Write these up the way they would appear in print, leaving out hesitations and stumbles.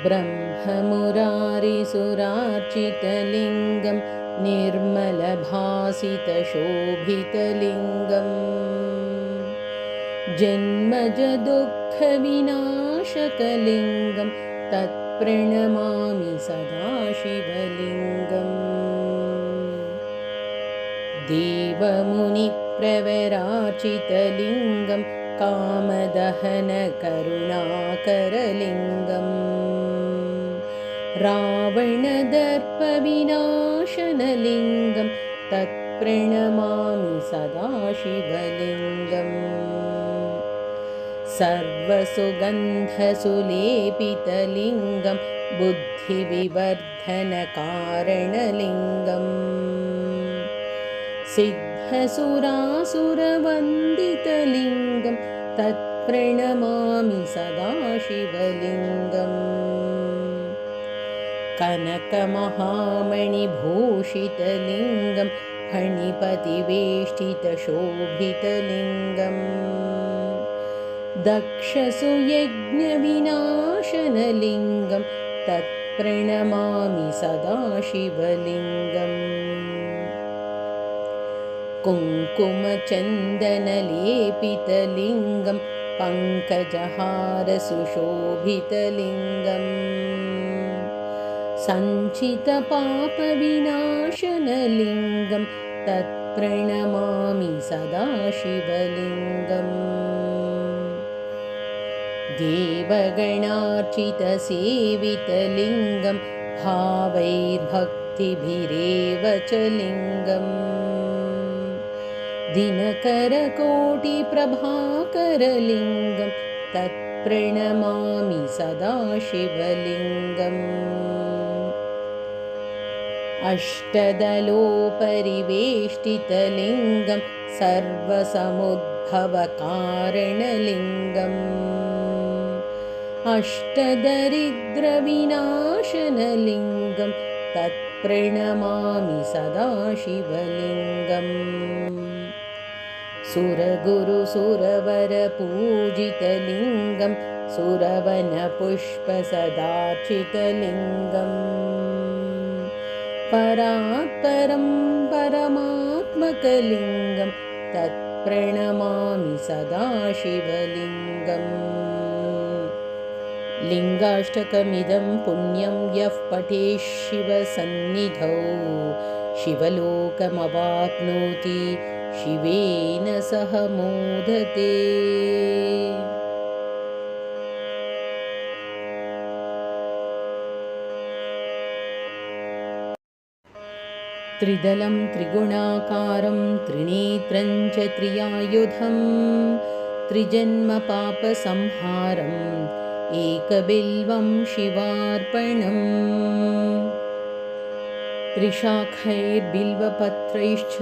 ब्रह्ममुरारिसुरार्चितलिङ्गं निर्मलभासितशोभितलिङ्गम् जन्मजदुःखविनाशकलिङ्गं तत्प्रणमामि सदा शिवलिङ्गम् देवमुनिप्रवरार्चितलिङ्गं कामदहनकरुणाकरलिङ्गम् रावणदर्पविनाशनलिङ्गं तत्प्रणमामि सदा शिवलिङ्गम् सर्वसुगन्धसुलेपितलिङ्गं बुद्धिविवर्धनकारणलिङ्गम् सिद्धसुरासुरवन्दितलिङ्गं तत्प्रणमामि सदा शिवलिङ्गम् कनकमहामणिभूषितलिङ्गं फणिपतिवेष्टितशोभितलिङ्गम् दक्षसुयज्ञविनाशनलिङ्गं तत्प्रणमामि सदा शिवलिङ्गम् कुङ्कुमचन्दनलेपितलिङ्गं पङ्कजहारसुशोभितलिङ्गम् सञ्चितपापविनाशनलिङ्गं तत्प्रणमामि सदा शिवलिङ्गम् देवगणार्चितसेवितलिङ्गं भावैर्भक्तिभिरेव च लिङ्गम् दिनकरकोटिप्रभाकरलिङ्गं तत्प्रणमामि सदा शिवलिङ्गम् अष्टदलोपरिवेष्टितलिङ्गं सर्वसमुद्भवकारणलिङ्गम् अष्टदरिद्रविनाशनलिङ्गं तत्प्रणमामि सदा शिवलिङ्गम् सुरगुरुसुरवरपूजितलिङ्गं सुरवनपुष्पसदार्चितलिङ्गम् परात्परं परमात्मकलिङ्गं तत्प्रणमामि सदा शिवलिङ्गम् लिङ्गाष्टकमिदं पुण्यं यः पठेत् शिवसन्निधौ शिवलोकमवाप्नोति शिवेन सह मोदते। त्रिदलं त्रिगुणाकारं त्रिनेत्रं च त्रियायुधं त्रिजन्मपापसंहारम् एकबिल्वं शिवार्पणम् त्रिशाखैर्बिल्वपत्रैश्च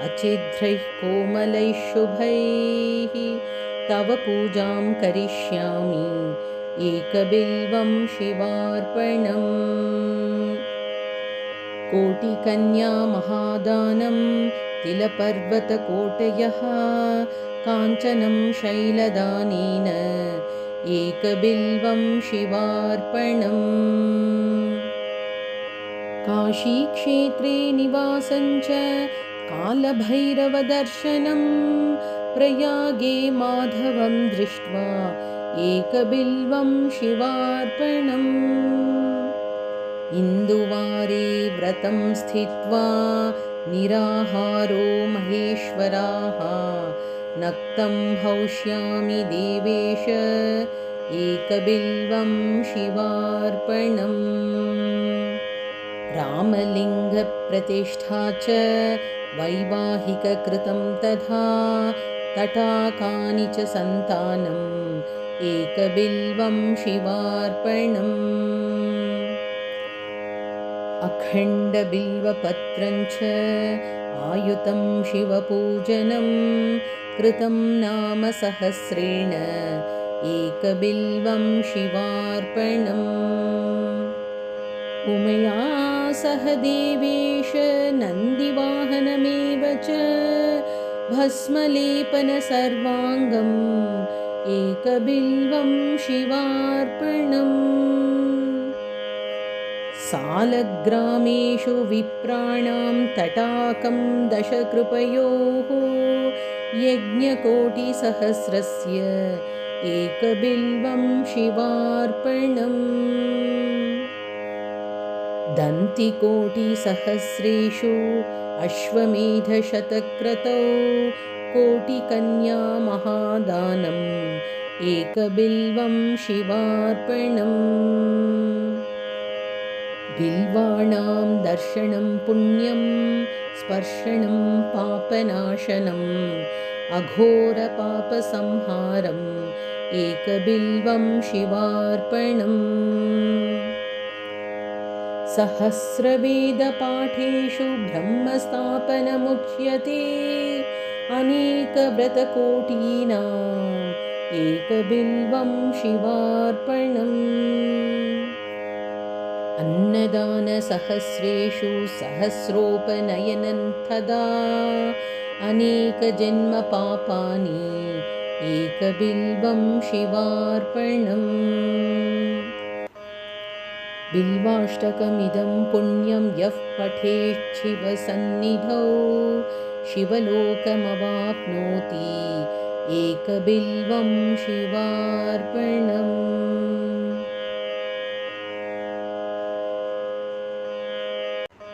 अचिद्रैः कोमलैः शुभैः तव पूजां करिष्यामि एकबिल्वं शिवार्पणम् कोटिकन्या महादानं तिलपर्वतकोटयः काञ्चनं शैलदानेन एकबिल्वं शिवार्पणम् काशीक्षेत्रे निवासं च कालभैरवदर्शनं प्रयागे माधवं दृष्ट्वा एकबिल्वं शिवार्पणम् इन्दुवारे व्रतं स्थित्वा निराहारो महेश्वराः नक्तं हौष्यामि देवेश एकबिल्वं शिवार्पणम् रामलिङ्गप्रतिष्ठा च वैवाहिककृतं तथा तटाकानि च सन्तानम् एकबिल्वं शिवार्पणम् अखण्डबिल्वपत्रं च आयुतं शिवपूजनं कृतं नाम सहस्रेण एकबिल्वं शिवार्पणम् उमया सह देवेश नन्दिवाहनमेव च भस्मलेपनसर्वाङ्गम् एकबिल्वं शिवार्पणम् सालग्रामेषु विप्राणां तटाकं दशकृपयोः यज्ञकोटिसहस्रस्य एकबिल्वं शिवार्पणम् दन्तिकोटिसहस्रेषु अश्वमेधशतक्रतौ कोटिकन्या महादानम् एकबिल्वं शिवार्पणम् बिल्वाणां दर्शनं पुण्यं स्पर्शनं पापनाशनम् अघोरपापसंहारम् एकबिल्वं शिवार्पणम् सहस्रवेदपाठेषु ब्रह्मस्थापनमुच्यते अनेकव्रतकोटीनाम् एकबिल्वं शिवार्पणम् अन्नदानसहस्रेषु सहस्रोपनयनं तदा अनेकजन्मपापानि एकबिल्वं शिवार्पणम् बिल्वाष्टकमिदं पुण्यं यः पठेत् शिवसन्निधौ शिवलोकमवाप्नोति एकबिल्वं शिवार्पणम्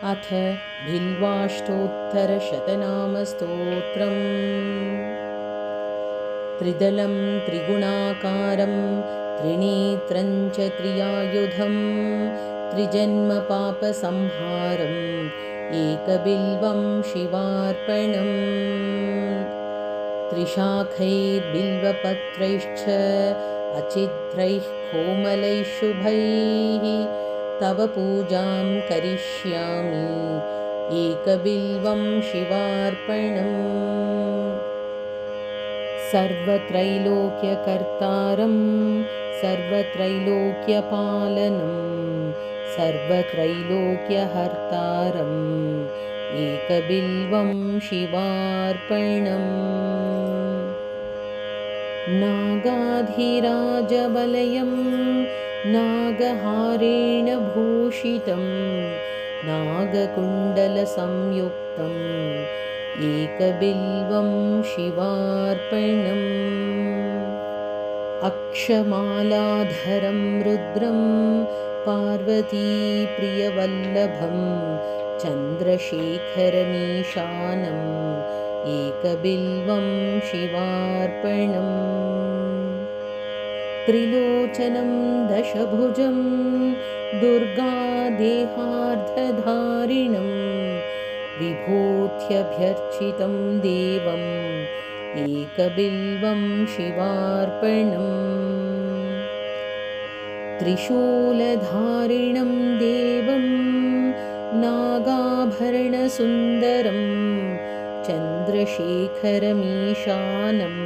अथ बिल्वाष्टोत्तरशतनामस्तोत्रम् त्रिदलं त्रिगुणाकारं त्रिनेत्रं च त्रियायुधं त्रिजन्मपापसंहारम् एकबिल्वं शिवार्पणम् त्रिशाखैर्बिल्वपत्रैश्च अचिद्रैः कोमलैः शुभैः तव पूजां करिष्यामि एकबिल्वं शिवार्पणम् सर्वत्रैलोक्यकर्तारं सर्वत्रैलोक्यपालनं सर्वत्रैलोक्यहर्तारम् एकबिल्वं शिवार्पणम् नागाधिराजवलयं नागहारेण भूषितं नागकुण्डलसंयुक्तम् एकबिल्वं शिवार्पणम् अक्षमालाधरं रुद्रं पार्वतीप्रियवल्लभं चन्द्रशेखरमीशानम् एकबिल्वं शिवार्पणम् त्रिलोचनं दशभुजं दुर्गादेहार्धधारिणं विभूत्यभ्यर्चितं देवम् एकबिल्वं शिवार्पणम् त्रिशूलधारिणं देवं नागाभरणसुन्दरं चन्द्रशेखरमीशानम्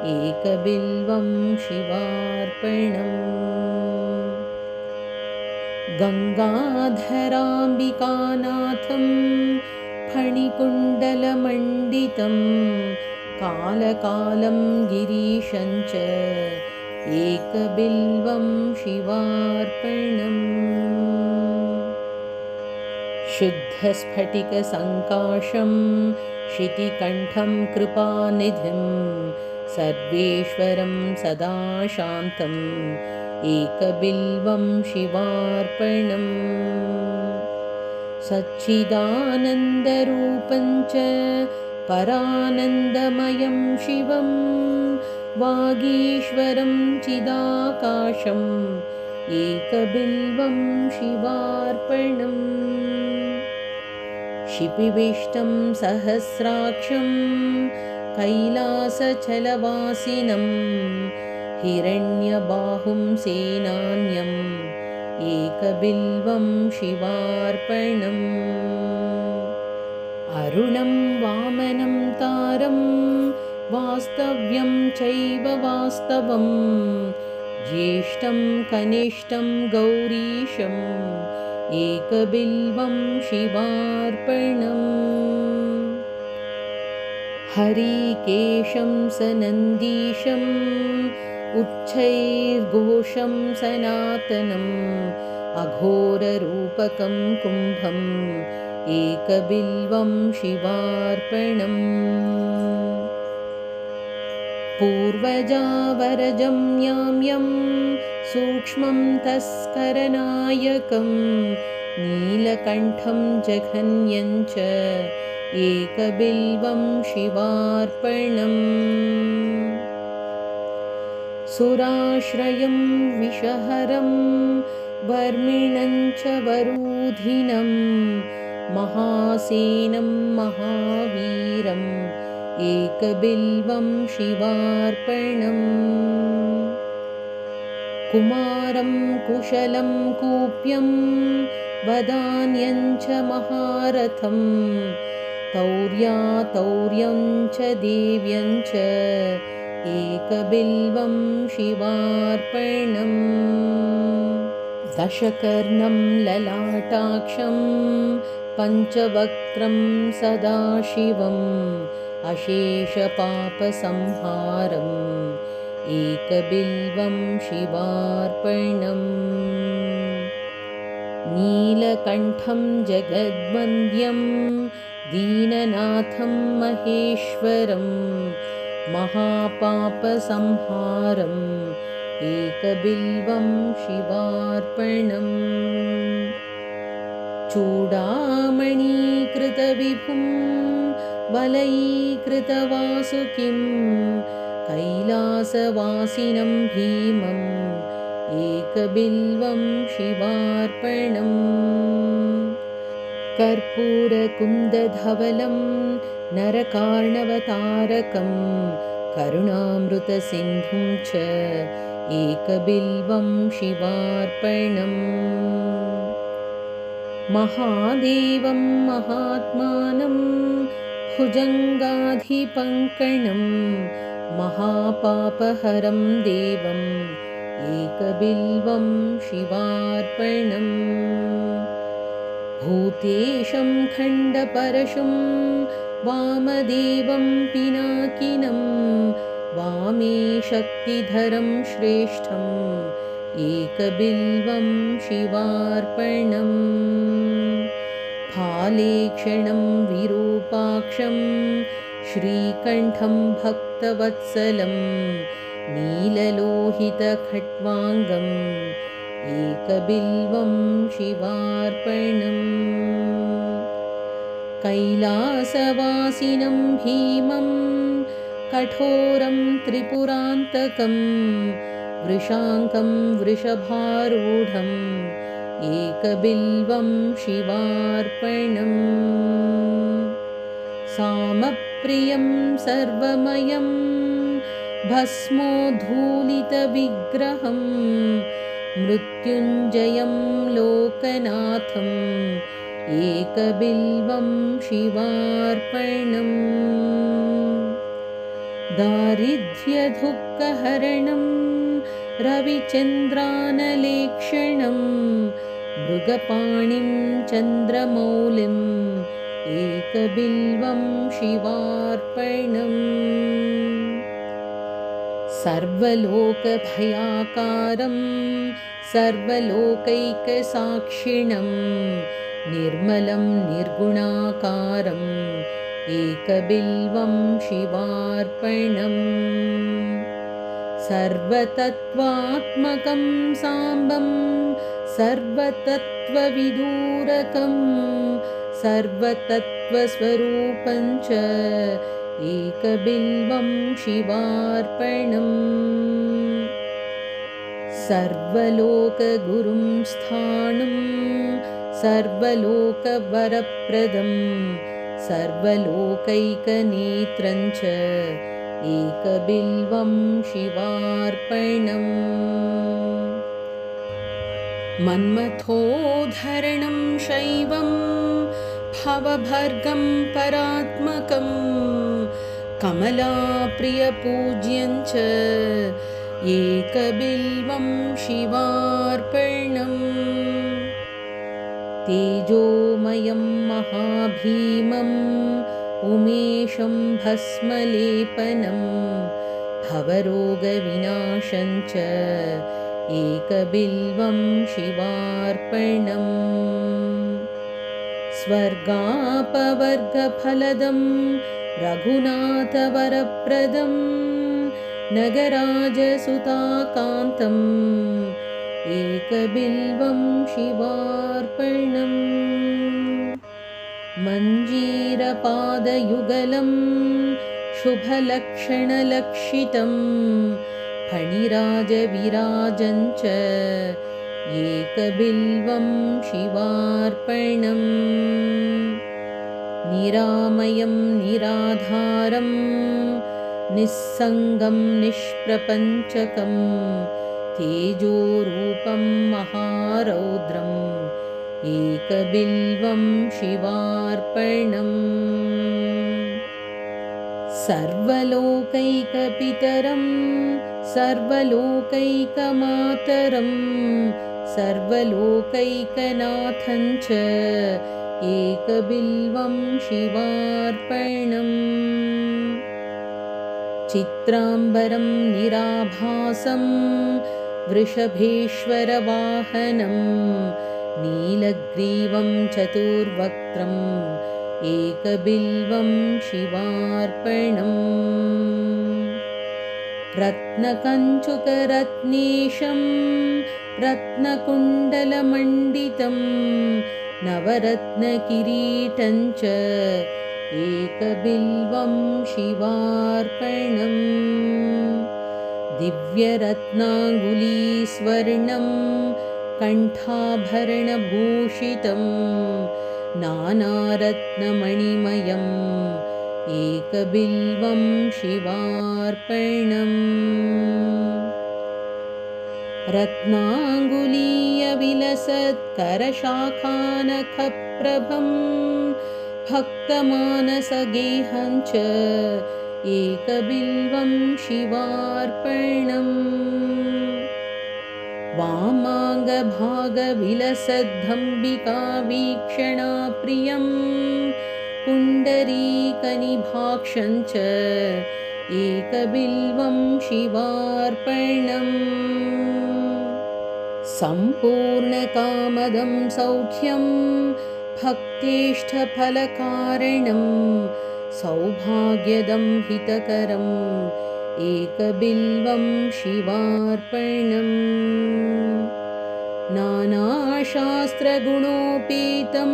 एकबिल्वं शिवार्पणम् गङ्गाधराम्बिकानाथं फणिकुण्डलमण्डितं कालकालं गिरीशं च एकबिल्वं शिवार्पणम् शुद्धस्फटिकसङ्काशं शितिकण्ठं कृपानिधिं सर्वेश्वरं सदा शान्तम् एकबिल्वं शिवार्पणम् सच्चिदानन्दरूपं च परानन्दमयं शिवं वागीश्वरं चिदाकाशम् एकबिल्वं शिवार्पणम् शिपिविष्टं सहस्राक्षं कैलासचलवासिनं हिरण्यबाहुं सेनान्यम् एकबिल्वं शिवार्पणम् अरुणं वामनं तारं वास्तव्यं चैव वास्तवं ज्येष्ठं कनिष्ठं गौरीशम् एकबिल्वं शिवार्पणम् हरिकेशं सनन्दीशम् उच्चैर्घोषं सनातनं अघोररूपकं कुम्भम् एकबिल्वं शिवार्पणम् पूर्वजावरजं याम्यं सूक्ष्मं तस्करनायकं नीलकण्ठं जघन्यं च एकबिल्वं शिवार्पणम् सुराश्रयं विषहरं वर्मिणं च वरूधिनं महासेनं महावीरम् एकबिल्वं शिवार्पणम् कुमारं कुशलं कूप्यं वदान्यं च महारथं तौर्यं च देव्यं च एकबिल्वं शिवार्पणम् दशकर्णं ललाटाक्षं पञ्चवक्त्रं सदाशिवम् अशेषपापसंहारम् एकबिल्वं शिवार्पणम् नीलकण्ठं जगद्वन्द्यं दीननाथं महेश्वरम् महापापसंहारम् एकबिल्वं शिवार्पणम् चूडामणीकृतविभुं वलयीकृतवासुकिं कैलासवासिनं भीमम् एकबिल्वं शिवार्पणम् कर्पूरकुन्दधवलं नरकार्णवतारकं करुणामृतसिन्धुं च एकबिल्वं शिवार्पणम् महादेवं महात्मानं भुजङ्गाधिपङ्कणं महापापहरं देवम् एकबिल्वं शिवार्पणम् भूतेशं खण्डपरशुं वामदेवं पिनाकिनं वामे शक्तिधरं श्रेष्ठम् एकबिल्वं शिवार्पणम् फालेक्षणं विरूपाक्षं श्रीकण्ठं भक्तवत्सलं नीललोहितखट्वाङ्गम् एकबिल्वं शिवार्पणम् कैलासवासिनं भीमं कठोरं त्रिपुरान्तकं वृषाङ्कं वृषभारूढम् एकबिल्वं शिवार्पणम् सामप्रियं सर्वमयं भस्मोद्धूलितविग्रहं मृत्युञ्जयं लोकनाथम् एकबिल्वं शिवार्पणम् दारिद्र्यदुःखहरणं रविचन्द्रानलेक्षणं मृगपाणिं चन्द्रमौलिम् एकबिल्वं शिवार्पणम् सर्वलोकभयाकारं सर्वलोकैकसाक्षिणं निर्मलं निर्गुणाकारम् एकबिल्वं शिवार्पणम् सर्वतत्त्वात्मकं साम्बं सर्वतत्त्वविदूरकं सर्वतत्त्वस्वरूपं च एकबिल्वं शिवार्पणम् सर्वलोकगुरुं स्थाणुं सर्वलोकवरप्रदं सर्वलोकैकनेत्रं च एकबिल्वं शिवार्पणम् मन्मथोद्धरणं शैवं भवभर्गं परात्मकं कमलाप्रियपूज्यं च एकबिल्वं शिवार्पणम् तेजोमयं महाभीमम् उमेशं भस्मलेपनं भवरोगविनाशं च एकबिल्वं शिवार्पणम् स्वर्गापवर्गफलदं रघुनाथवरप्रदं नगराजसुताकान्तम् एकबिल्वं शिवार्पणम् मञ्जीरपादयुगलं शुभलक्षणलक्षितं फणिराजविराजं च एकबिल्वं शिवार्पणम् निरामयं निराधारं निस्सङ्गं निष्प्रपञ्चकं तेजोरूपं महारौद्रम् एकबिल्वं शिवार्पणम् सर्वलोकैकपितरं सर्वलोकैकमातरं सर्वलोकैकनाथं च एकबिल्वं शिवार्पणम् चित्राम्बरं निराभासं वृषभेश्वरवाहनं नीलग्रीवं चतुर्वक्त्रम् एकबिल्वं शिवार्पणम् रत्नकञ्चुकरत्नेशं रत्नकुण्डलमण्डितं नवरत्नकिरीटं च एकबिल्वं शिवार्पणम् दिव्यरत्नाङ्गुलीस्वर्णं कण्ठाभरणभूषितं नानारत्नमणिमयम् एकबिल्वं शिवार्पणम् रत्नाङ्गुलीयविलसत्करशाखानखप्रभं भक्तमानसगेहं च एकबिल्वं शिवार्पणम् वामाङ्गभागविलसद्भम्बिकावीक्षणाप्रियं पुण्डरीकनिभाक्षं च एकबिल्वं शिवार्पणम् सम्पूर्णकामदं सौख्यं भक्तेष्टफलकारणं सौभाग्यदं हितकरम् एकबिल्वं शिवार्पणम् नानाशास्त्रगुणोपेतं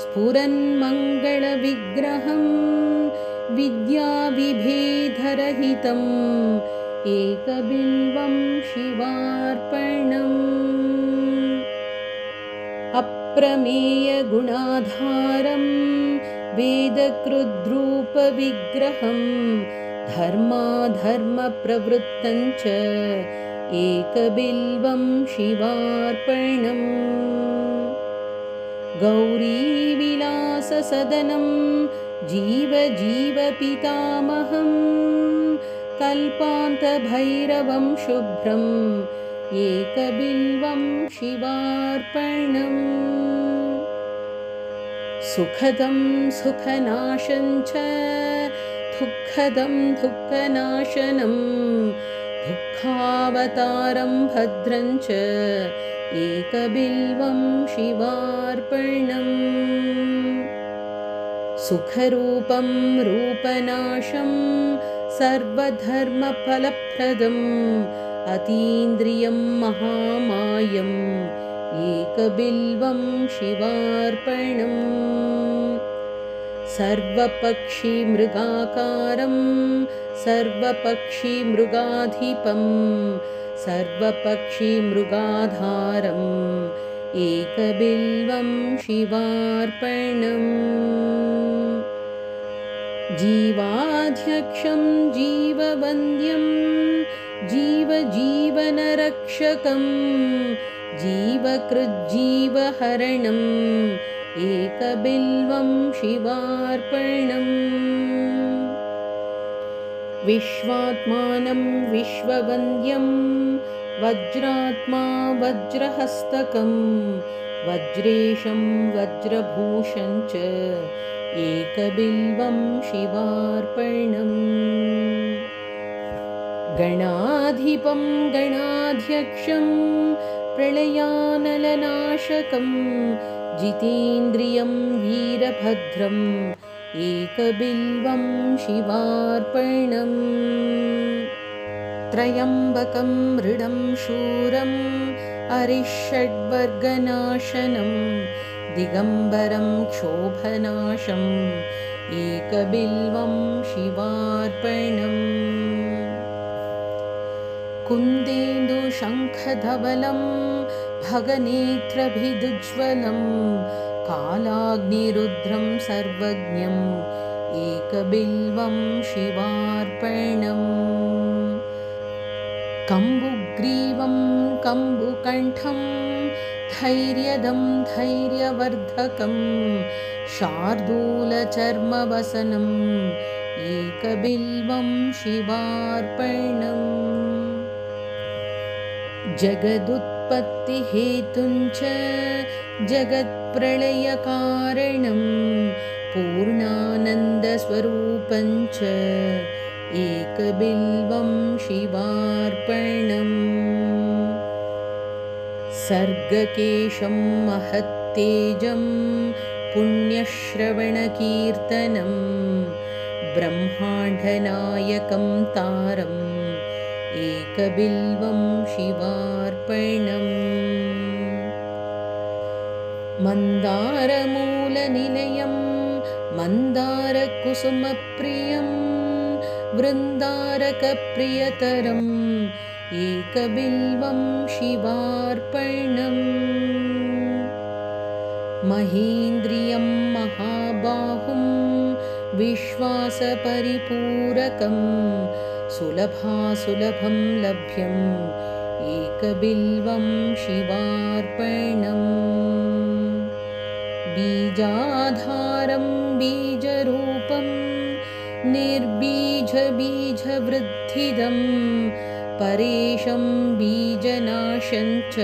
स्फुरन्मङ्गलविग्रहं विद्याविभेदरहितम् एकबिल्वं शिवार्पणम् अप्रमेयगुणाधारं वेदकृद्रूपविग्रहं धर्माधर्मप्रवृत्तं च एकबिल्वं शिवार्पणम् गौरीविलाससदनं जीवजीवपितामहं कल्पान्तभैरवं शुभ्रम् एकबिल्वं शिवार्पणम् सुखदं सुखनाशं च दुःखदं दुःखनाशनं दुःखावतारं भद्रं च एकबिल्वं शिवार्पणम् सुखरूपं रूपनाशं सर्वधर्मफलप्रदम् अतीन्द्रियं महामायम् एकबिल्वं शिवार्पणम् सर्वपक्षिमृगाकारं सर्वपक्षिमृगाधिपं सर्वपक्षिमृगाधारम् एकबिल्वं शिवार्पणम् जीवाध्यक्षं जीववन्द्यं जीवजीवनरक्षकं जीवकृज्जीवहरणम् एकबिल्वं शिवार्पणम् विश्वात्मानं विश्ववन्द्यं वज्रात्मा वज्रहस्तकं वज्रेशं वज्रभूषं च एकबिल्वं शिवार्पणम् गणाधिपं गणाध्यक्षं प्रलयानलनाशकं जितेन्द्रियं वीरभद्रम् एकबिल्वं शिवार्पणम् त्र्यम्बकं मृडं शूरम् अरिषड्वर्गनाशनं दिगम्बरं क्षोभनाशम् एकबिल्वं शिवार्पणम् कुन्देन्दुशङ्खधवलं भगनेत्रभिदुज्ज्वलं कालाग्निरुद्रं सर्वज्ञम् एकबिल्वं शिवार्पणम् कम्बुग्रीवं कम्बुकण्ठं धैर्यदं धैर्यवर्धकं शार्दूलचर्मवसनम् एकबिल्वं शिवार्पणम् जगदुत्पत्तिहेतुं च जगत्प्रलयकारणं पूर्णानन्दस्वरूपं च एकबिल्वं शिवार्पणम् सर्गकेशं महत्तेजं पुण्यश्रवणकीर्तनं ब्रह्माण्डनायकं तारम् एकबिल्वं शिवार्पणम् मन्दारमूलनिलयं मन्दारकुसुमप्रियं वृन्दारकप्रियतरम् एकबिल्वं शिवार्पणम् महेन्द्रियं महाबाहुं विश्वासपरिपूरकं सुलभासुलभं लभ्यम् एकबिल्वं शिवार्पणम् बीजाधारं बीजरूपं निर्बीजबीजवृद्धिदं परेशं बीजनाशं च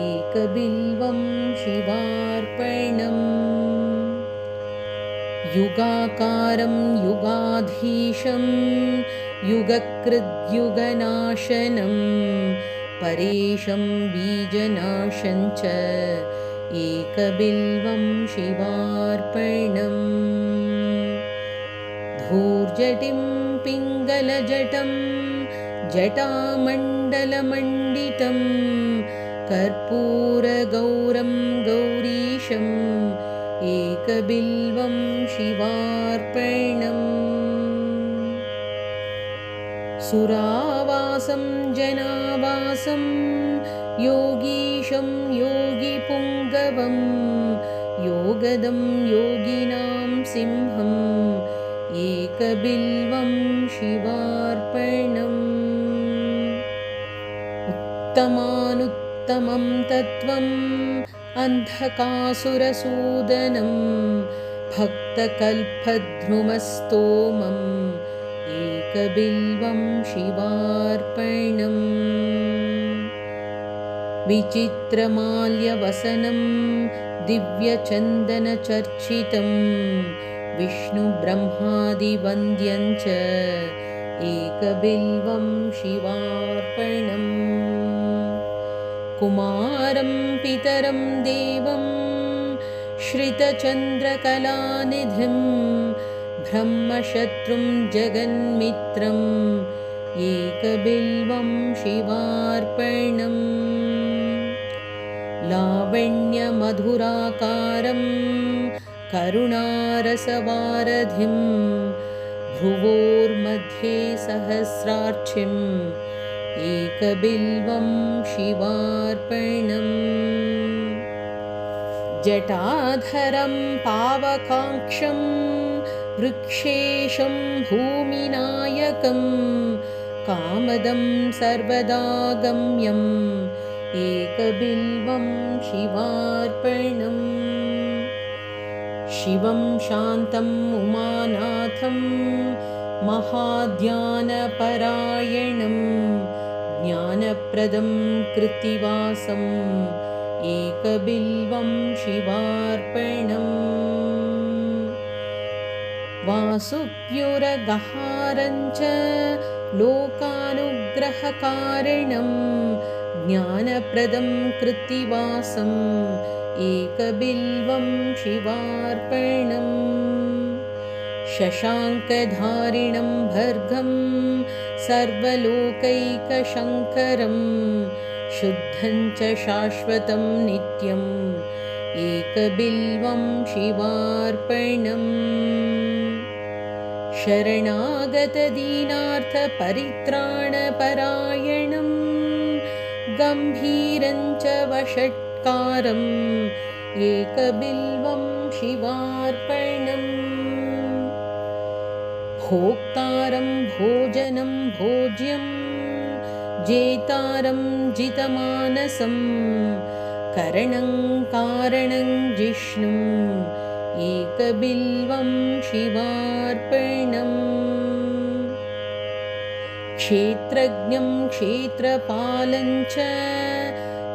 एकबिल्वं शिवार्पणम् युगाकारं युगाधीशं युगकृद्युगनाशनं परेशं बीजनाशं च एकबिल्वं शिवार्पणम् धूर्जटिं पिङ्गलजटं जटामण्डलमण्डितं कर्पूरगौरं गौरीशम् एकबिल्वं शिवार्पणम् सुरावासं जनावासं योगीशं योगिपुङ्गवं योगदं योगिनां सिंहम् एकबिल्वं शिवार्पणम् उत्तमानुत्तमं तत्त्वम् अन्धकासुरसूदनं भक्तकल्पद्रुमस्तोमम् एकबिल्वं शिवार्पणम् विचित्रमाल्यवसनं दिव्यचन्दनचर्चितं विष्णुब्रह्मादिवन्द्यं च एकबिल्वं शिवार्पणम् कुमारं पितरं देवं श्रितचन्द्रकलानिधिं ब्रह्मशत्रुं जगन्मित्रम् एकबिल्वं शिवार्पणम् लावण्यमधुराकारं करुणारसवारधिं भ्रुवोर्मध्ये सहस्रार्चिम् एकबिल्वं शिवार्पणम् जटाधरं पावकाक्षं वृक्षेशं भूमिनायकं कामदं सर्वदा गम्यम् एकबिल्वं शिवार्पणम् शिवं शान्तम् उमानाथं महाध्यानपरायणं ज्ञानप्रदं कृत्तिवासम् एकबिल्वं शिवार्पणम् वासुक्युरगहारञ्च लोकानुग्रहकारणं ज्ञानप्रदं कृत्तिवासम् एकबिल्वं शिवार्पणम् शशाङ्कधारिणं भर्गं सर्वलोकैकशङ्करं शुद्धं च शाश्वतं नित्यम् एकबिल्वं शिवार्पणम् शरणागतदीनार्थपरित्राणपरायणं गम्भीरं च वषट्कारम् एकबिल्वं शिवार्पणम् भोक्तारं भोजनं भोज्यं जेतारं जितमानसं करणं कारणं जिष्णुम् एकबिल्वं शिवार्पणम् क्षेत्रज्ञं क्षेत्रपालं च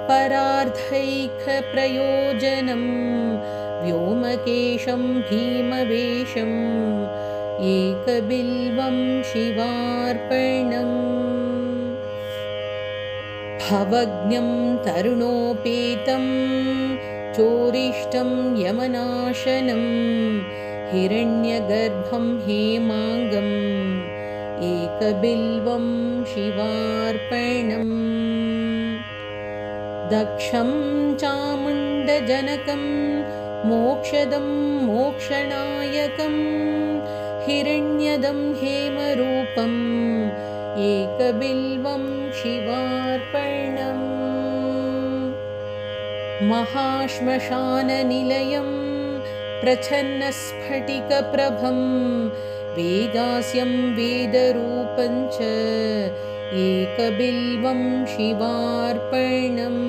परार्थैकप्रयोजनं व्योमकेशं भीमवेषम् एकबिल्वं शिवार्पणम् भवज्ञं तरुणोपेतं चोरिष्टं यमनाशनं हिरण्यगर्भं हेमाङ्गम् एकबिल्वं शिवार्पणम् दक्षं चामुण्डजनकं मोक्षदं मोक्षनायकं हिरण्यदं हेमरूपम् एकबिल्वं शिवार्पणम् महाश्मशाननिलयं प्रच्छन्नस्फटिकप्रभं वेदास्यं वेदरूपं च एकबिल्वं शिवार्पणम्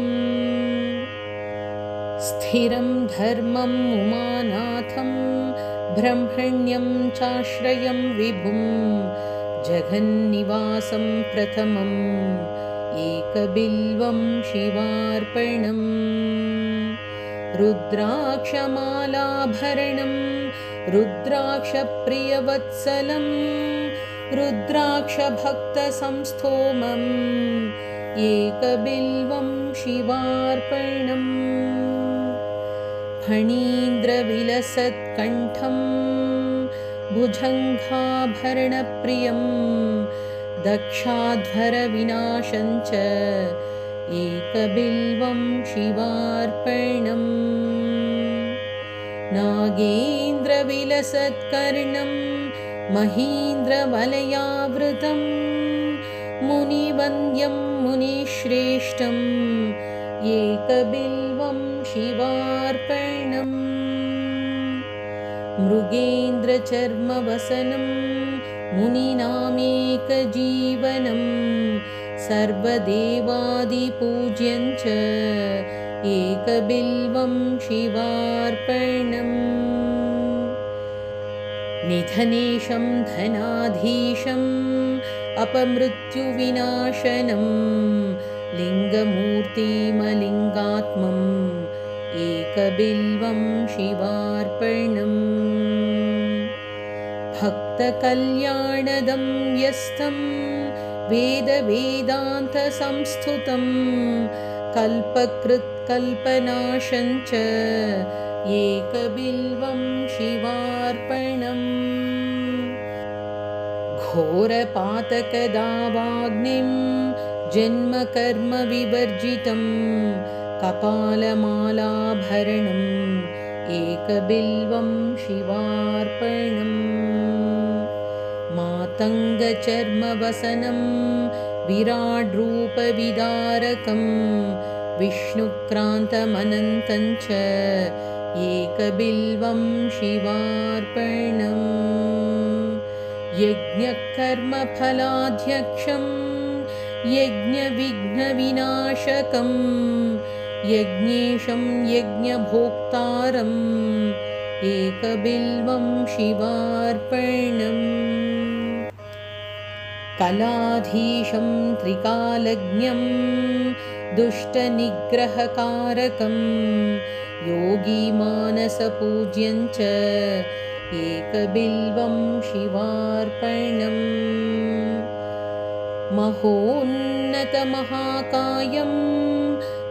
स्थिरं धर्मम् उमानाथं ब्रह्मण्यं चाश्रयं विभुं जगन्निवासं प्रथमम् एकबिल्वं शिवार्पणम् रुद्राक्षमालाभरणं रुद्राक्षप्रियवत्सलं रुद्राक्षभक्तसंस्थोमम् एकबिल्वं शिवार्पणम् फणीन्द्रविलसत्कण्ठं भुजङ्गाभरणप्रियं दक्षाध्वरविनाशं च एकबिल्वं शिवार्पणम् नागेन्द्रविलसत्कर्णं महीन्द्रवलयावृतं मुनिवन्द्यं मुनिश्रेष्ठम् एकबिल्वं शिवार्पणम् मृगेन्द्रचर्मवसनं मुनिनामेकजीवनं सर्वदेवादिपूज्यं च एकबिल्वं शिवार्पणम् निधनेशं धनाधीशम् अपमृत्युविनाशनं लिङ्गमूर्तिमलिङ्गात्मम् एकबिल्वं शिवार्पणम् भक्तकल्याणदं यस्तं वेदवेदान्तसंस्तुतं कल्पकृत्कल्पनाशं च एकबिल्वं शिवार्पणम् घोरपातकदावाग्निं जन्मकर्मविवर्जितं कपालमालाभरणम् एकबिल्वं शिवार्पणम् मातङ्गचर्मवसनं विराड्रूपविदारकं विष्णुक्रान्तमनन्तं च एकबिल्वं शिवार्पणम् यज्ञकर्मफलाध्यक्षं यज्ञविघ्नविनाशकं यज्ञेशं यज्ञभोक्तारम् एकबिल्वं शिवार्पणम् कलाधीशं त्रिकालज्ञं दुष्टनिग्रहकारकं योगीमानसपूज्यं च एकबिल्वं शिवार्पणम् महोन्नतमहाकायं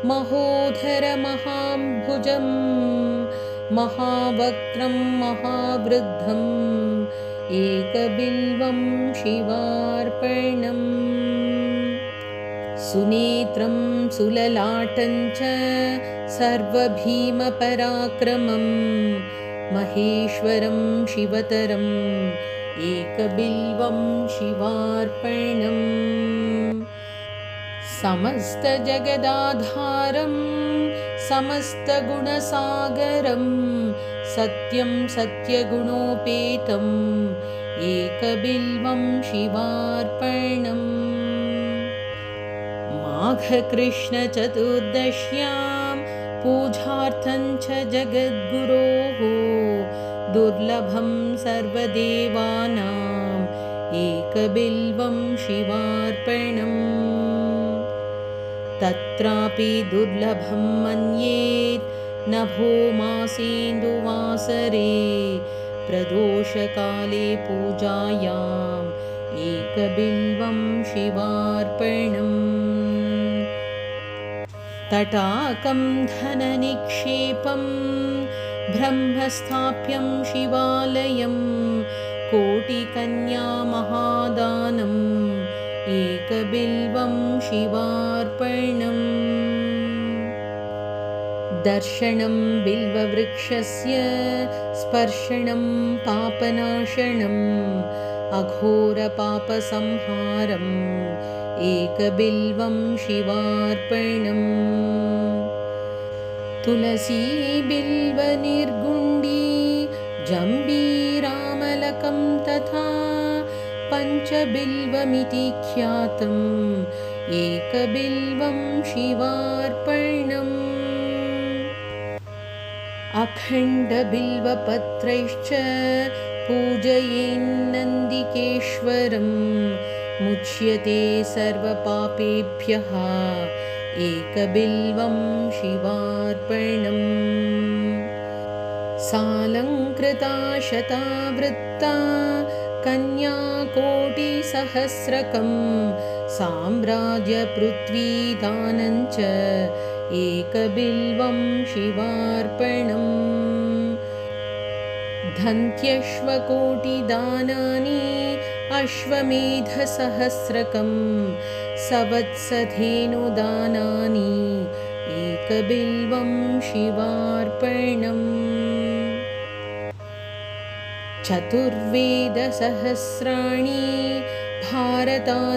महोधरमहाम्भुजं महावक्त्रं महावृद्धम् एकबिल्वं शिवार्पणम् सुनेत्रं सुललाटं च सर्वभीमपराक्रमं महेश्वरं शिवतरम् एकबिल्वं शिवार्पणम् समस्तजगदाधारं समस्तगुणसागरं सत्यं सत्यगुणोपेतम् एकबिल्वं शिवार्पणम् माघकृष्णचतुर्दश्यां पूजार्थं च जगद्गुरोः दुर्लभं सर्वदेवानाम् एकबिल्वं शिवार्पणम् तत्रापि दुर्लभं मन्येत् नभो मासेन्दुवासरे प्रदोषकाले पूजायाम् एकबिल्वं शिवार्पणम् तटाकं धननिक्षेपं ब्रह्मस्थाप्यं शिवालयं कोटिकन्यामहादानम् एकबिल्वं शिवार्पणम् दर्शनं बिल्ववृक्षस्य स्पर्शनं पापनाशनम् अघोरपापसंहारम् एकबिल्वं शिवार्पणम् तुलसीबिल्वनिर्गुण्डी जम्बीरामलकं तथा पञ्चबिल्वमिति ख्यातम् एकबिल्वं शिवार्पणम् अखण्डबिल्वपत्रैश्च पूजयेन्नन्दिकेश्वरम् मुच्यते सर्वपापेभ्यः एकबिल्वं शिवार्पणम् सालङ्कृता शतावृत्ता कन्याकोटिसहस्रकं साम्राज्यपृथ्वीदानं च एकबिल्वं शिवार्पणम् दन्त्यश्वकोटिदानानि अश्वमेधसहस्रकं सवत्सधेनुदानानि एकबिल्वं शिवार्पणम् चतुर्वेदसहस्राणि भारताधिपुराणकं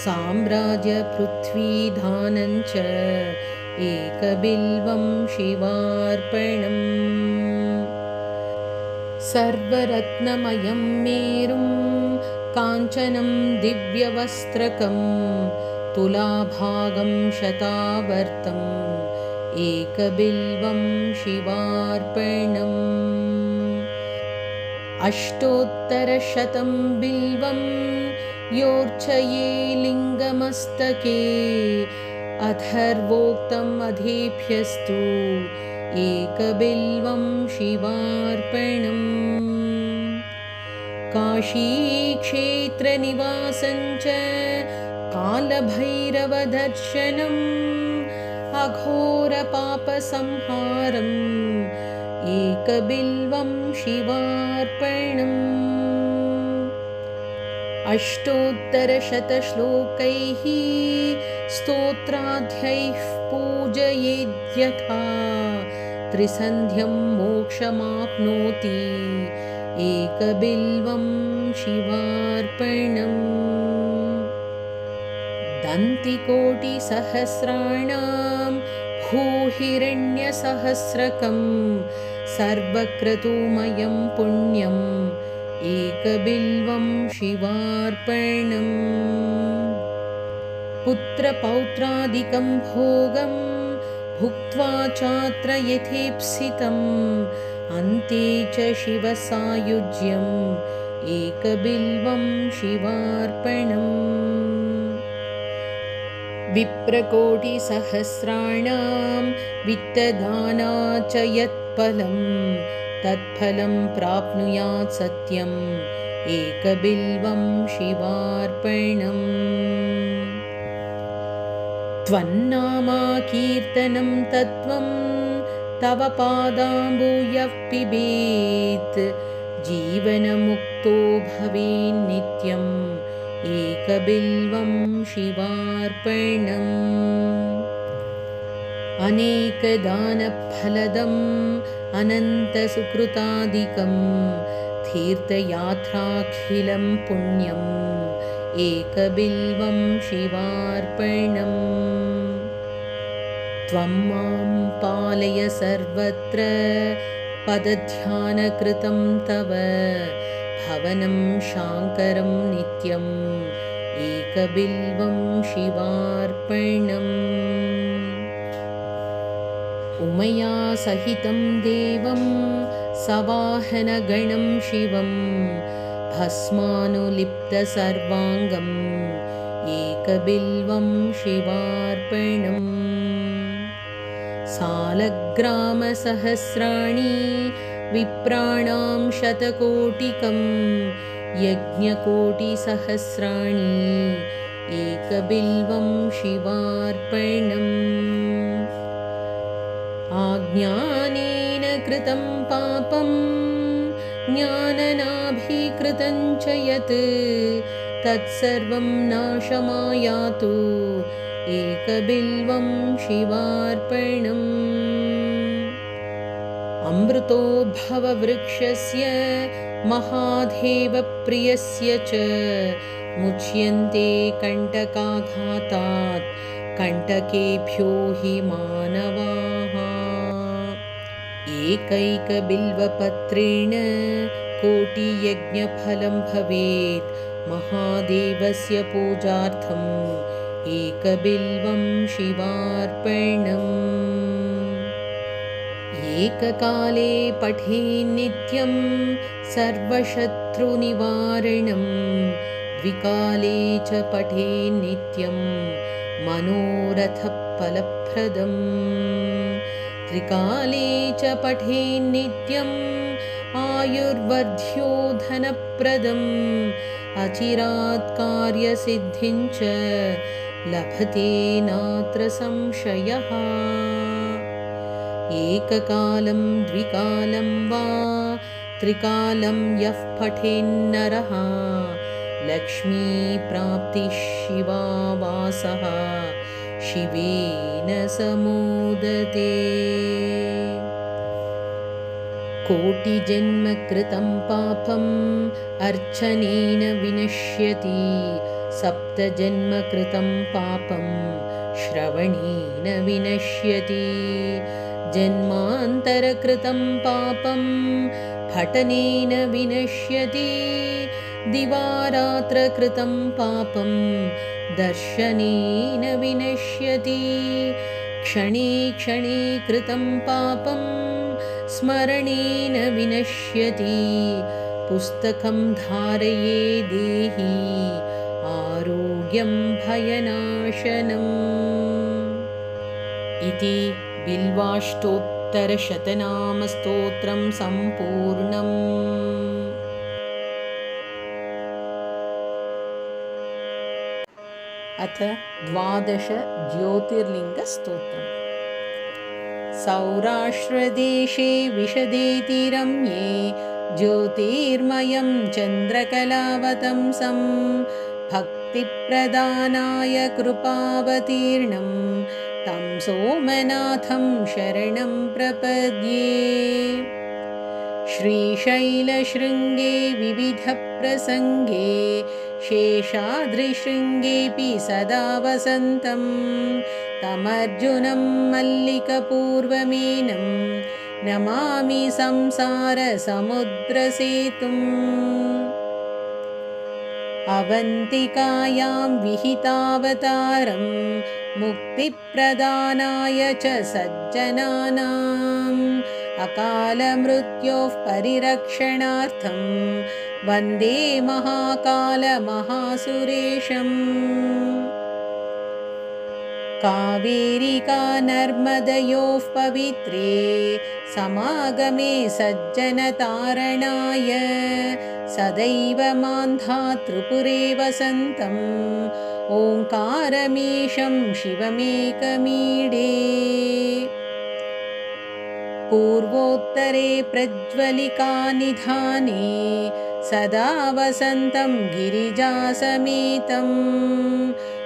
साम्राज्यपृथ्वीदानं च एकबिल्वं शिवार्पणम् सर्वरत्नमयं मेरुं काञ्चनं दिव्यवस्त्रकं तुलाभागं शतावर्तम् एकबिल्वं शिवार्पणम् अष्टोत्तरशतं बिल्वं योर्चये लिङ्गमस्तके अथर्वोक्तम् अधेभ्यस्तु एकबिल्वं शिवार्पणम् काशीक्षेत्रनिवासं च कालभैरवदर्शनम् अघोरपापसंहारम् एकबिल्वं शिवार्पणम् अष्टोत्तरशतश्लोकैः स्तोत्राध्यैः पूजयेद्यथा त्रिसन्ध्यं मोक्षमाप्नोति एकबिल्वं शिवार्पणम् दन्तिकोटिसहस्राणां भूहिरण्यसहस्रकं सर्वक्रतुमयं पुण्यम् एकबिल्वं शिवार्पणम् पुत्रपौत्रादिकं भोगं भुक्त्वा चात्र यथेप्सितम् अन्ते च शिवसायुज्यम् एकबिल्वं शिवार्पणम् विप्रकोटिसहस्राणां वित्तदाना च यत् तत्फलं प्राप्नुयात् सत्यम् एकबिल्वं शिवार्पणम्। त्वन्नामाकीर्तनं तत्त्वं तव पादाम्बूयः पिबेत् जीवनमुक्तो भवेन्नित्यम् एकबिल्वं शिवार्पणम्। अनेकदानफलदम् अनन्तसुकृतादिकं तीर्थयात्राखिलं पुण्यम् एकबिल्वं शिवार्पणम्। त्वं मां पालय सर्वत्र पदध्यानकृतं तव भवनं शाङ्करं नित्यम् एकबिल्वं शिवार्पणम्। उमया सहितं देवं सवाहनगणं शिवं भस्मानुलिप्तसर्वाङ्गम् एकबिल्वं शिवार्पणम्। सालग्रामसहस्राणि विप्राणां शतकोटिकं यज्ञकोटिसहस्राणि एकबिल्वं शिवार्पणम्। आज्ञानेन कृतं पापं ज्ञाननाभिकृतं च यत् तत्सर्वं नाशमायातु एकबिल्वं शिवार्पणम्। अमृतोद्भववृक्षस्य महादेवप्रियस्य च मुच्यन्ते कण्टकाघातात् कण्टकेभ्यो हि मानवाः। एकैकबिल्वपत्रेण कोटियज्ञफलं भवेत् महादेवस्य पूजार्थम् एकबिल्वं शिवार्पणम्। एककाले पठेन्नित्यं सर्वशत्रुनिवारणम् द्विकाले च पठेन्नित्यं मनोरथफलप्रदम् त्रिकाले च पठेन्नित्यम् आयुर्वर्ध्योधनप्रदम् अचिरात् कार्यसिद्धिं च लभते नात्र संशयः। एककालं द्विकालं वा त्रिकालं यः पठेन्नरः लक्ष्मीप्राप्तिः शिवावासः शिवेन समोदते। कोटिजन्मकृतं पापम् अर्चनेन विनश्यति सप्तजन्मकृतं पापं श्रवणेन विनश्यति जन्मान्तरकृतं पापं पठनेन विनश्यति दिवारात्रकृतं पापं दर्शनेन विनश्यति क्षणे क्षणे कृतं पापं स्मरणेन विनश्यति पुस्तकं धारये देहि आरोग्यं भयनाशनम् इति बिल्वाष्टोत्तरशतनामस्तोत्रं सम्पूर्णम्। अथ 12 ज्योतिर्लिङ्गस्तोत्रम्। सौराष्ट्रदेशे विशदेति रम्ये ज्योतिर्मयं चन्द्रकलावतंसं भक्तिप्रदानाय कृपावतीर्णं तं सोमनाथं शरणं प्रपद्ये। श्रीशैलशृङ्गे विविधप्रसङ्गे शेषाद्रिशृङ्गेऽपि सदा वसन्तं तमर्जुनं मल्लिकपूर्वमेनं नमामि संसारसमुद्रसेतुम्। अवन्तिकायां विहितावतारं मुक्तिप्रदानाय च सज्जनानाम् अकालमृत्योः परिरक्षणार्थं वन्दे महाकालमहासुरेशम्। कावेरिका नर्मदयोः पवित्रे समागमे सज्जनतारणाय सदैव मान्धातृपुरे वसन्तम् ओङ्कारमीशं शिवमेकमीडे पूर्वोत्तरे प्रज्वलिकानिधाने सदा वसन्तं गिरिजासमेतं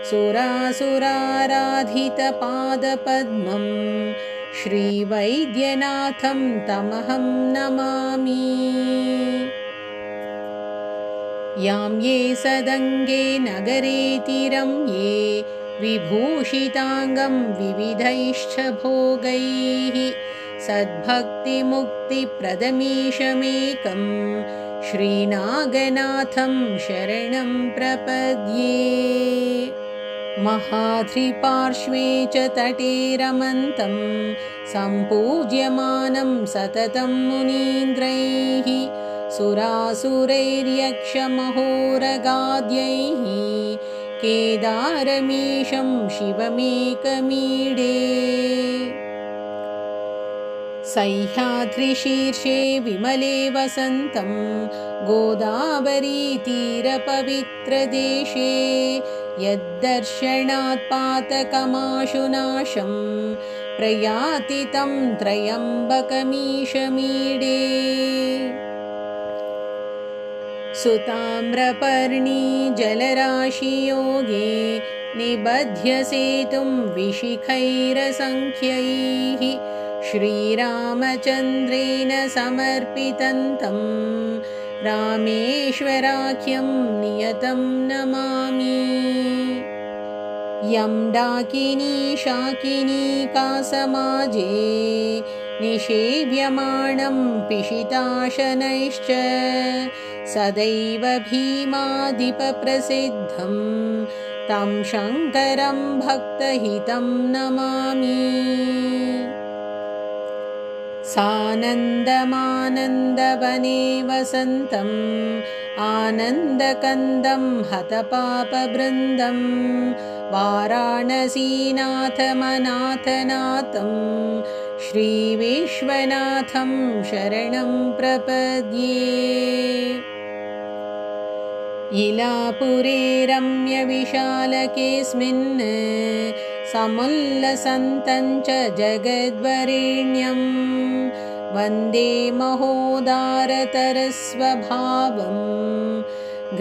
सुरासुराराधितपादपद्मं श्रीवैद्यनाथं तमहं नमामि। यां ये सदङ्गे नगरेतिरं ये विभूषिताङ्गं विविधैश्च भोगैः सद्भक्तिमुक्तिप्रदमीशमेकं श्रीनागनाथं शरणं प्रपद्ये। महाद्रिपार्श्वे च तटे रमन्तं सम्पूज्यमानं सततं मुनीन्द्रैः सुरासुरैर्यक्षमहोरगाद्यैः केदारमीशं शिवमेकमीडे। सह्याद्रिशीर्षे विमले वसन्तं गोदावरीतीरपवित्रदेशे यद्दर्शनात् पातकमाशुनाशं प्रयाति तं त्र्यम्बकमीशमीडे। सुताम्रपर्णी जलराशियोगे निबध्य सेतुं विशिखैरसङ्ख्यैः श्रीरामचन्द्रेण समर्पितं तं रामेश्वराख्यं नियतं नमामि। यं डाकिनी शाकिनी कासमाजे निषेव्यमाणं पिशिताशनैश्च सदैव भीमादिपप्रसिद्धं तं शङ्करं भक्तहितं नमामि। सानन्दमानन्दवने वसन्तं आनन्दकन्दं हतपापवृन्दं वाराणसीनाथमनाथनाथं श्रीविश्वनाथं शरणं प्रपद्ये। इलापुरे रम्यविशालकेऽस्मिन् समुल्लसन्तं च जगद्वरेण्यं वन्दे महोदारतरस्वभावं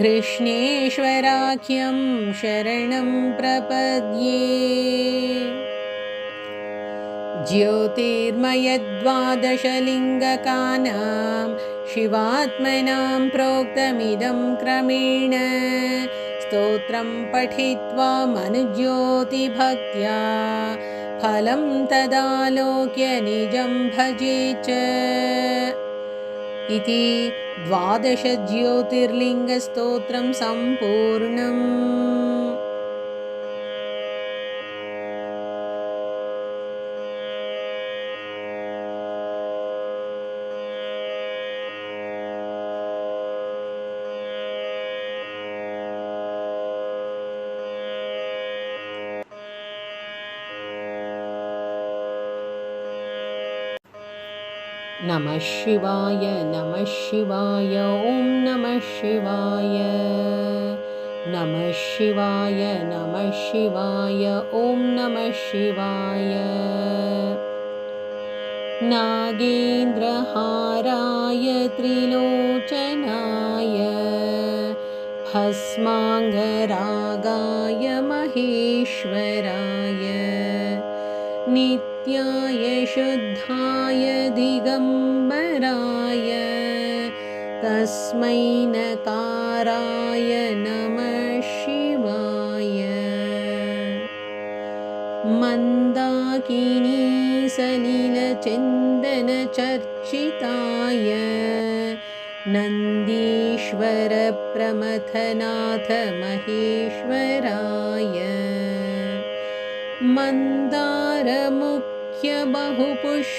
घृष्णेश्वराख्यं शरणं प्रपद्ये। ज्योतिर्मयद्वादशलिङ्गकानां शिवात्मनां प्रोक्तमिदं क्रमेण स्तोत्रं पठित्वा मनुज्योतिभक्त्या फलं तदालोक्य निजं भजेच। इति 12 ज्योतिर्लिङ्गस्तोत्रं सम्पूर्णम्। नमः शिवाय नमः शिवाय ॐ नमः शिवाय नमः शिवाय नमः शिवाय ॐ नमः शिवाय। नागेन्द्रहाराय त्रिलोचनाय भस्माङ्गरागाय महेश्वराय नित्याय शुद्धाय दिगम्बराय तस्मै नकाराय नमः शिवाय। मन्दाकिनी सलिलचन्दनचर्चिताय नन्दीश्वर प्रमथनाथ महेश्वराय मन्दारमुख्य बहुपुष्पसुपूजिताय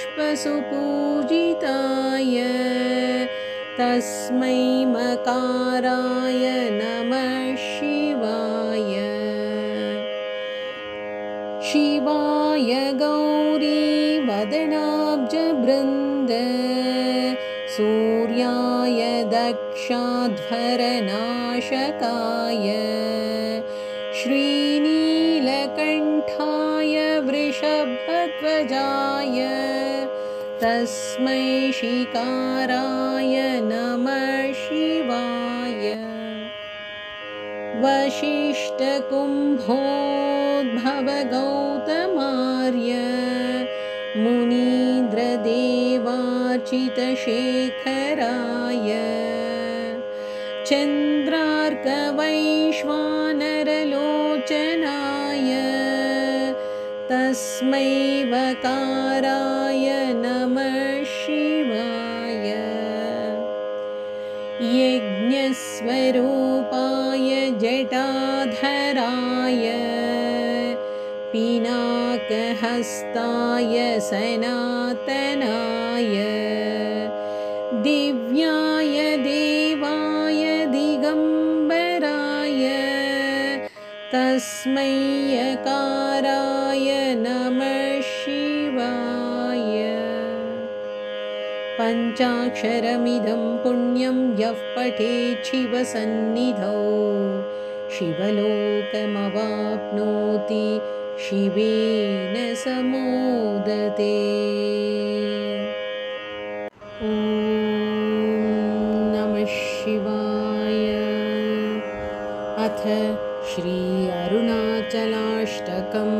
तस्मै मकाराय नमः शिवाय। शिवाय गौरीवदनाब्जवृन्द सूर्याय दक्षाध्वरनाशकाय श्रीनीलकण्ठाय वृषभध्वजाय तस्मै शिकाराय नमः शिवाय। वसिष्ठकुम्भोद्भवगौतमार्य मुनीन्द्रदेवार्चितशेखराय चन्द्रार्कवैश्वानरलोचनाय तस्मै वकाराय नमः शिवाय। यज्ञस्वरूपाय जटाधराय पिनाकहस्ताय सनातनाय दिव्याय देवाय दिगम्बराय तस्मै यकाराय नमः शिवाय। पञ्चाक्षरमिदं पुण्यं यः पठेत् शिवसन्निधौ शिवलोकमवाप्नोति शिवेन समोदते। ॐ नमः शिवाय। अथ श्री अरुणाचलाष्टकम्।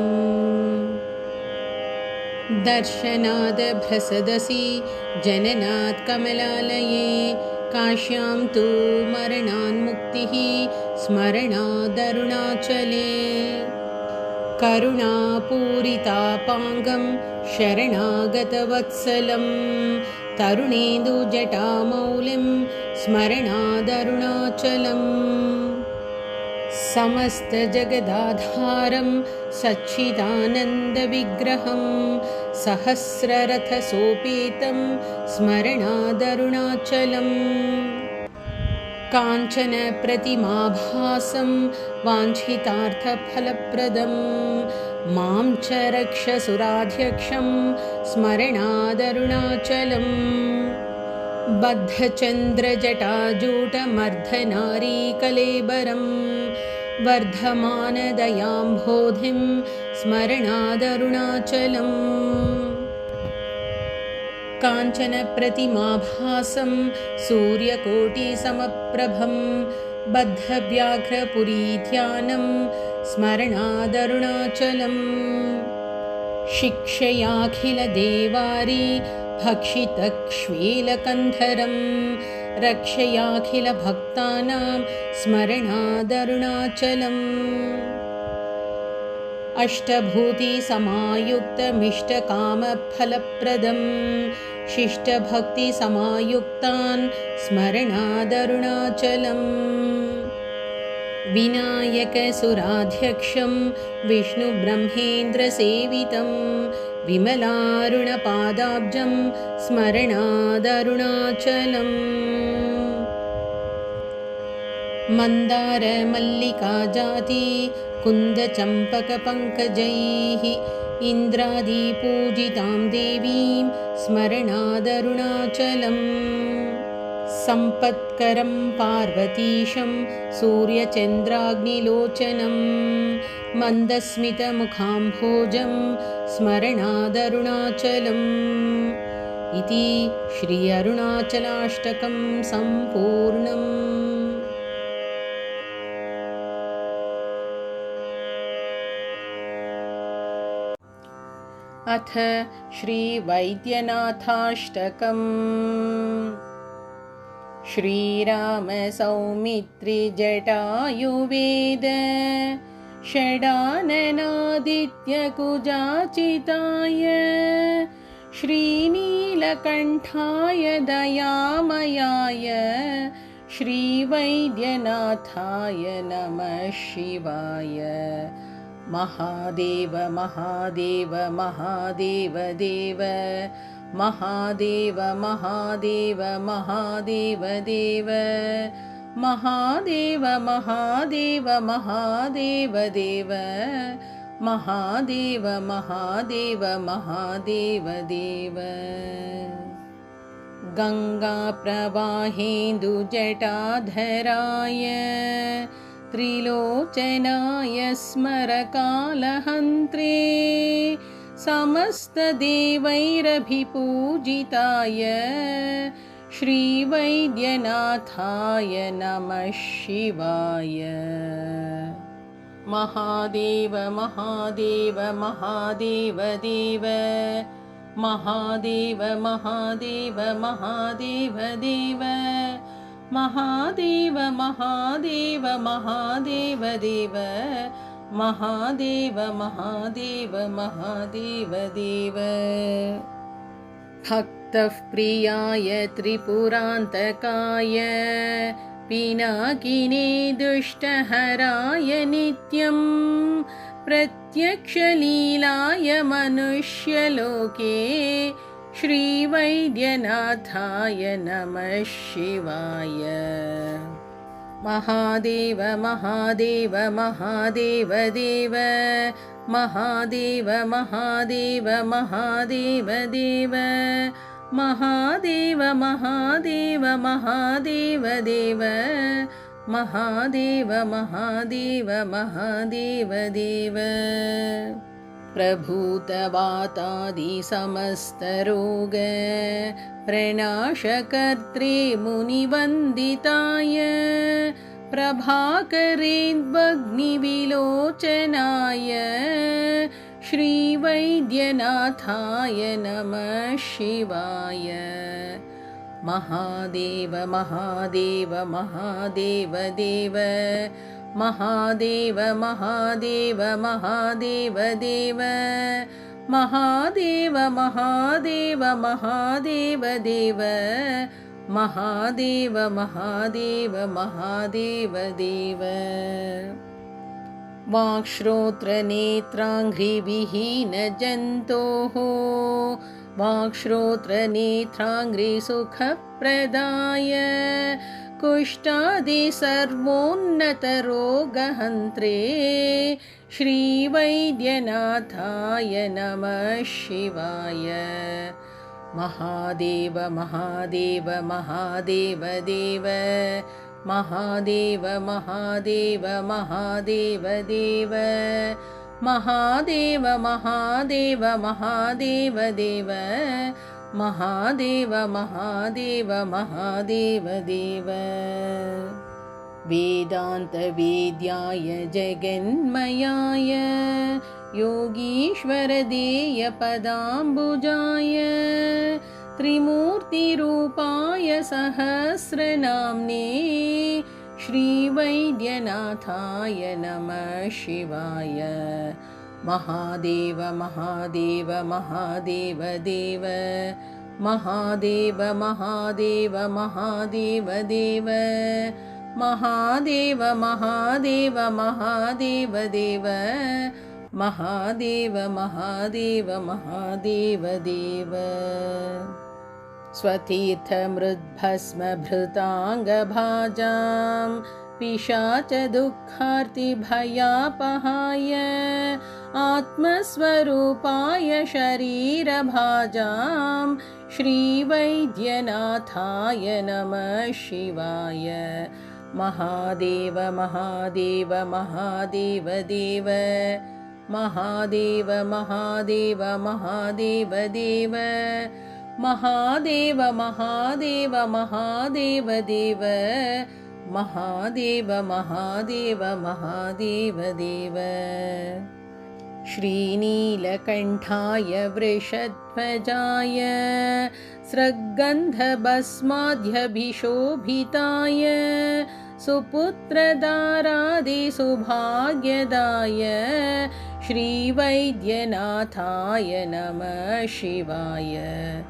दर्शनादभ्रसदसि जननात् कमलालये काश्यां तु मरणान्मुक्तिः स्मरणादरुणाचले। करुणापूरितापाङ्गं शरणागतवत्सलं तरुणेन्दुजटामौलिं स्मरणादरुणाचलम्। समस्तजगदाधारं सच्चिदानन्दविग्रहं सहस्ररथसोपेतं स्मरणादरुणाचलम्। काञ्चनप्रतिमाभासं वाञ्छितार्थफलप्रदं मां च रक्षसुराध्यक्षं स्मरणादरुणाचलम्। बद्धचन्द्रजटाजूटमर्धनारीकलेबरं वर्धमानदयाम्भोधिं स्मरणादरुणाचलम्। काञ्चनप्रतिमाभासं सूर्यकोटिसमप्रभं बद्धव्याघ्रपुरीध्यानं स्मरणादरुणाचलम्। शिक्षयाखिलदेवारी भक्षितक्ष्वेलकन्धरं रक्षयाखिलभक्तानां स्मरणादरुणाचलम्। अष्टभूतिसमायुक्तमिष्टकामफलप्रदं शिष्टभक्तिसमायुक्तान् स्मरणादरुणाचलम्। विनायकसुराध्यक्षं विष्णुब्रह्मेन्द्रसेवितं विमलारुणपादाब्जं स्मरणादरुणाचलम्। मन्दारमल्लिकाजाति कुन्दचम्पकपङ्कजैः इन्द्रादिपूजितां देवीं स्मरणादरुणाचलम्। सम्पत्करं पार्वतीशं सूर्यचन्द्राग्निलोचनं मन्दस्मितमुखाम्भोजं स्मरणादरुणाचलम्। इति श्री अरुणाचलाष्टकं सम्पूर्णम्। अथ श्रीवैद्यनाथाष्टकम्। श्रीरामसौमित्रिजटायुवेद षडाननादित्यकुजाचिताय श्रीनीलकण्ठाय दयामयाय श्रीवैद्यनाथाय नमः शिवाय। महादेव महादेव महादेव देव महादेव महादेव महादेव देव महादेव महादेव महादेव देव महादेव महादेव महादेव देव। गङ्गाप्रवाहेन्दुजटाधराय त्रिलोचनाय स्मरकालहन्त्रे समस्तदेवैरभिपूजिताय श्रीवैद्यनाथाय नमः शिवाय। महादेव महादेव महादेव देव। महादेव महादेव महादेव देव। महादेव महादेव महादेव देव। महादेव महादेव महादेव देव। भक्तः प्रियाय त्रिपुरान्तकाय पिनाकिने दुष्टहराय नित्यं प्रत्यक्षलीलाय मनुष्यलोके श्रीवैद्यनाथाय नमः शिवाय। महादेव महादेव महादेव देव। महादेव महादेव महादेव देव। महादेव महादेव महादेव देव। महादेव महादेव महादेव देव। प्रभूतवातादिसमस्तरोग प्रणाशकर्त्रे मुनिवन्दिताय प्रभाकरेन्द्वग्निविलोचनाय श्रीवैद्यनाथाय नमः शिवाय। महादेव महादेव महादेव देव। महादेव महादेव महादेव देव। महादेव महादेव महादेव देव। महादेव महादेव महादेव देव। वाक्श्रोत्रनेत्राङ्घ्रिविहीनजन्तोः वाक्श्रोत्रनेत्राङ्घ्रिसुखप्रदाय कुष्ठादिसर्वोन्नतरोगहन्त्रे श्रीवैद्यनाथाय नमः शिवाय। महादेव महादेव महादेव देव। महादेव महादेव महादेव देव। महादेव महादेव महादेव देव। महादेव महादेव महादेव देव। वेदान्तवेद्याय जगन्मयाय योगीश्वरदेयपदाम्बुजाय त्रिमूर्तिरूपाय सहस्रनाम्ने श्रीवैद्यनाथाय नमः शिवाय। महादेव महादेव महादेव देव। महादेव महादेव महादेव देव। महादेव महादेव महादेव देव। महादेव महादेव महादेव देव। स्वतीर्थमृद्भस्मभृताङ्गभाजां पिशाचदुःखार्तिभयापहाय आत्मस्वरूपाय शरीरभाजां श्रीवैद्यनाथाय नमः शिवाय। महादेव महादेव महादेव देव। महादेव महादेव महादेव देव। महादेव महादेव महादेव देव। महादेव महादेव महादेव देव। श्रीनीलकण्ठाय वृषध्वजाय स्रग्गन्धभस्माद्यभिशोभिताय सुपुत्रदारादिसुभाग्यदाय श्रीवैद्यनाथाय नमः शिवाय।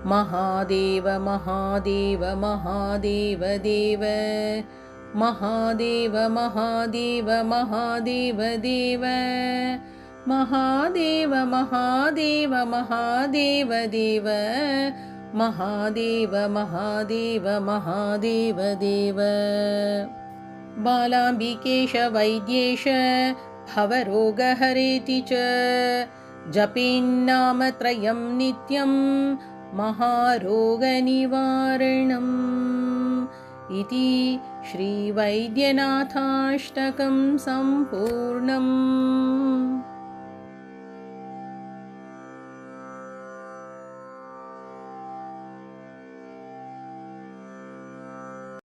महादेव महादेव महादेव देव। महादेव महादेव महादेव देव। महादेव महादेव महादेव देव। महादेव महादेव महादेव देव। बालाम्बिकेश वैद्येश भवरोगहरेति च जपेन्नामत्रयं नित्यं महारोगनिवारणम् इति श्रीवैद्यनाथाष्टकं सम्पूर्णम्।